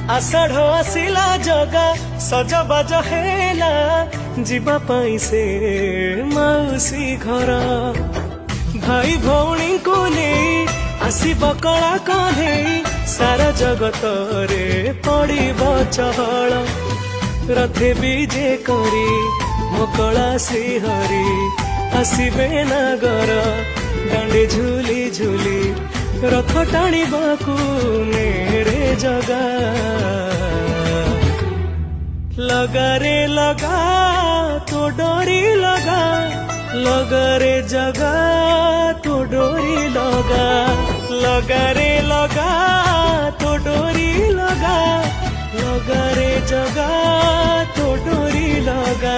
आषाढ़ आसिला जगा सजबाज हेला जीवा पाई से मौसी घर भाई भौणी को नहीं आसब कला कहे सारा जगत रे पड़ब चहल रथे विजे करी मकला श्रीहरी आसबे नागर डांडे झूली झूली रथ टाणीबाकू मेरे जगा लगा रे लगा तो डोरी लगा लगा रे जगा तो डोरी लगा रे लगा तो डोरी लगा रे जगा तो डोरी लगा।